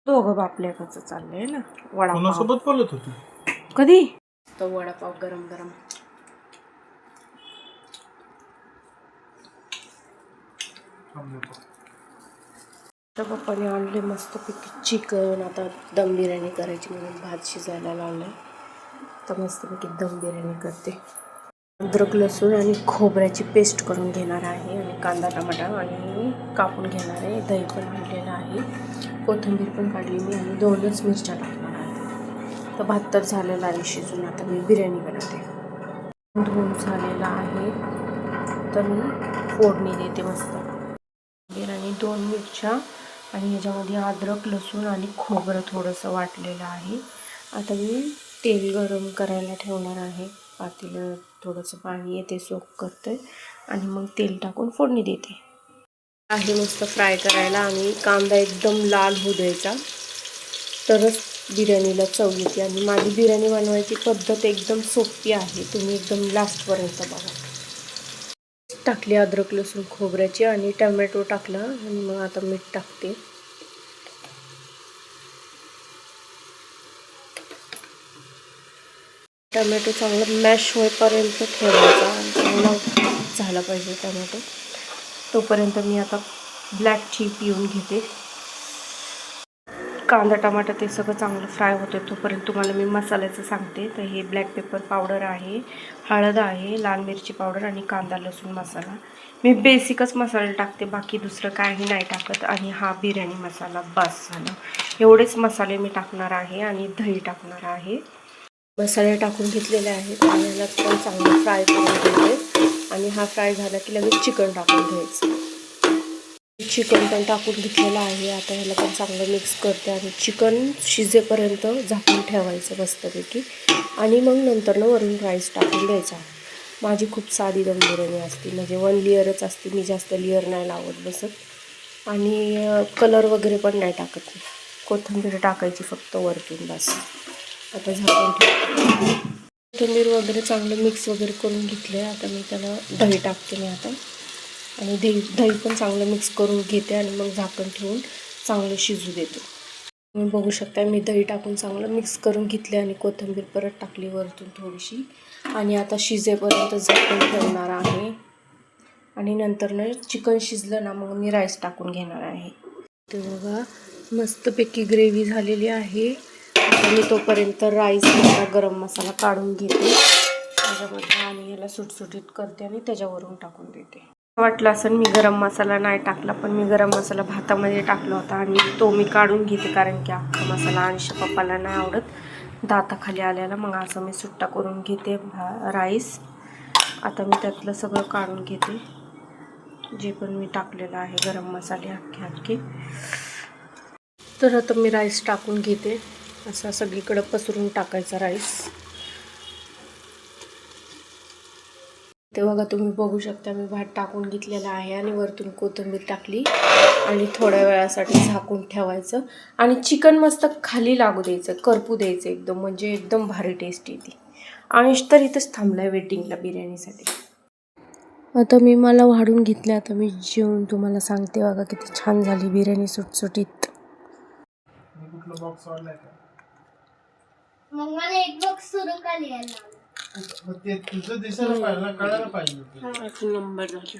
दोघं बापल्याकडचं चाललंय ना वडापाव. कोणासोबत बोलत होती? कधी तो वडापाव गरम गरम. तर पप्पाने आणले मस्तपैकी चिकन. आता दम बिर्याणी करायची म्हणून भात शिजायला लावलाय. तर मस्तपैकी दम बिर्याणी करते. अद्रक लसूण आणि खोबऱ्याची पेस्ट करून घेणार आहे आणि कांदा टमाटा आणि कापून घेणार आहे. दही पण आणलेलं आहे, कोथिंबीर पण काढली मी आणि 2च मिरच्या टाकणार आहे. तर भात तर झालेला आहे शिजून. आता मी बिर्याणी बनवते. धुवून झालेला आहे तर मी फोडणी देते मस्त. आणि 2 मिरच्या आणि ह्याच्यामध्ये अद्रक लसूण आणि खोबरं थोडंसं वाटलेलं आहे. आता मी तेल गरम करायला ठेवणार आहे. पातेलं थोडंसं पाणी आहे ते सोक करते आणि मग तेल टाकून फोडणी देते आहे मस्त फ्राय करायला. आणि कांदा एकदम लाल होऊ द्यायचा तरच बिर्याणीला चव येते. आणि माझी बिर्याणी बनवायची पद्धत एकदम सोपी आहे, तुम्ही एकदम लास्टपर्यंत बघा. टाकली अद्रक लसूण खोबऱ्याची आणि टमॅटो टाकला आणि मग आता मीठ टाकते. टमॅटो चांगलं मॅश होईपर्यंत ठेवायचा. चांगला झाला पाहिजे टमॅटो. तोपर्यंत मी आता ब्लॅक टी पिऊन घेते. कांदा टमाटर ते सगळं चांगलं फ्राय होतं तोपर्यंत तुम्हाला मी मसाल्याचं सांगते. तर हे ब्लॅक पेपर पावडर आहे, हळद आहे, लाल मिरची पावडर आणि कांदा लसूण मसाला. मी बेसिकच मसाला टाकते, बाकी दुसरं काही नाही टाकत. आणि हा बिर्याणी मसाला बस झाला. एवढेच मसाले मी टाकणार आहे आणि दही टाकणार आहे. मसाले टाकून घेतलेले आहेत आणि याला पण चांगलं फ्राय करून घ्यायचे. आणि हा फ्राय झाला की लगेच चिकन टाकून घ्यायचं. चिकन पण टाकून घेतलेलं आहे. आता ह्याला पण चांगलं मिक्स करते आणि चिकन शिजेपर्यंत झाकून ठेवायचं मस्तपैकी. आणि मग नंतरनं वरून राईस टाकून द्यायचा. माझी खूप साधी दम बिर्याणी असते, म्हणजे 1 लेअरच असते. मी जास्त लेअर नाही लावत बसत आणि कलर वगैरे पण नाही टाकत. कोथिंबीर टाकायची फक्त वरतून बस. आता झाकून ठेवते. कोथिंबीर वगैरे चांगलं मिक्स वगैरे करून घेतलं आहे. आता मी त्याला दही टाकते मी आता. आणि दही पण चांगलं मिक्स करून घेते आणि मग झाकण ठेवून चांगलं शिजू देते. तुम्ही बघू शकता मी दही टाकून चांगलं मिक्स करून घेतले आणि कोथिंबीर परत टाकली वरतून थोडीशी. आणि आता शिजेपर्यंत झाकण ठेवणार आहे. आणि नंतरनं चिकन शिजलं ना मग मी राईस टाकून घेणार आहे. ते बघा मस्तपैकी ग्रेव्ही झालेली आहे. आता मी तोपर्यंत राईसमधला गरम मसाला काढून घेते त्याच्यामध्ये आणि याला सुटसुटीत करते आणि त्याच्यावरून टाकून देते. वाटलं असं मी गरम मसाला नाही टाकला, पण मी गरम मसाला भातामध्ये टाकला होता आणि तो मी काढून घेते कारण की अख्खा मसाला आणि पप्पाला नाही आवडत दाताखाली आल्याला. मग असं मी सुट्टा करून घेते राईस. आता मी त्यातलं सगळं काढून घेते जे पण मी टाकलेलं आहे गरम मसाले अख्खे. तर आता मी राईस टाकून घेते. असा सगळीकडं पसरून टाकायचा राईस. ते बघा तुम्ही बघू शकता मी भात टाकून घेतलेला आहे आणि वरतून कोथिंबीर टाकली आणि थोड्या वेळासाठी झाकून ठेवायचं. आणि चिकन मस्त खाली लागू द्यायचं, करपू द्यायचं एकदम, म्हणजे एकदम भारी टेस्ट येते. अंश तर इथंच थांबलाय वेटिंगला बिर्याणीसाठी. आता मी मला वाढून घेतले. आता मी जेवून तुम्हाला सांगते बघा किती छान झाली बिर्याणी सुटसुटीत. मग मला एक बॉक्स सुरू का लिहायला? ते तुझं दिसायला पाहिजे, कळायला पाहिजे. नंबर झाले.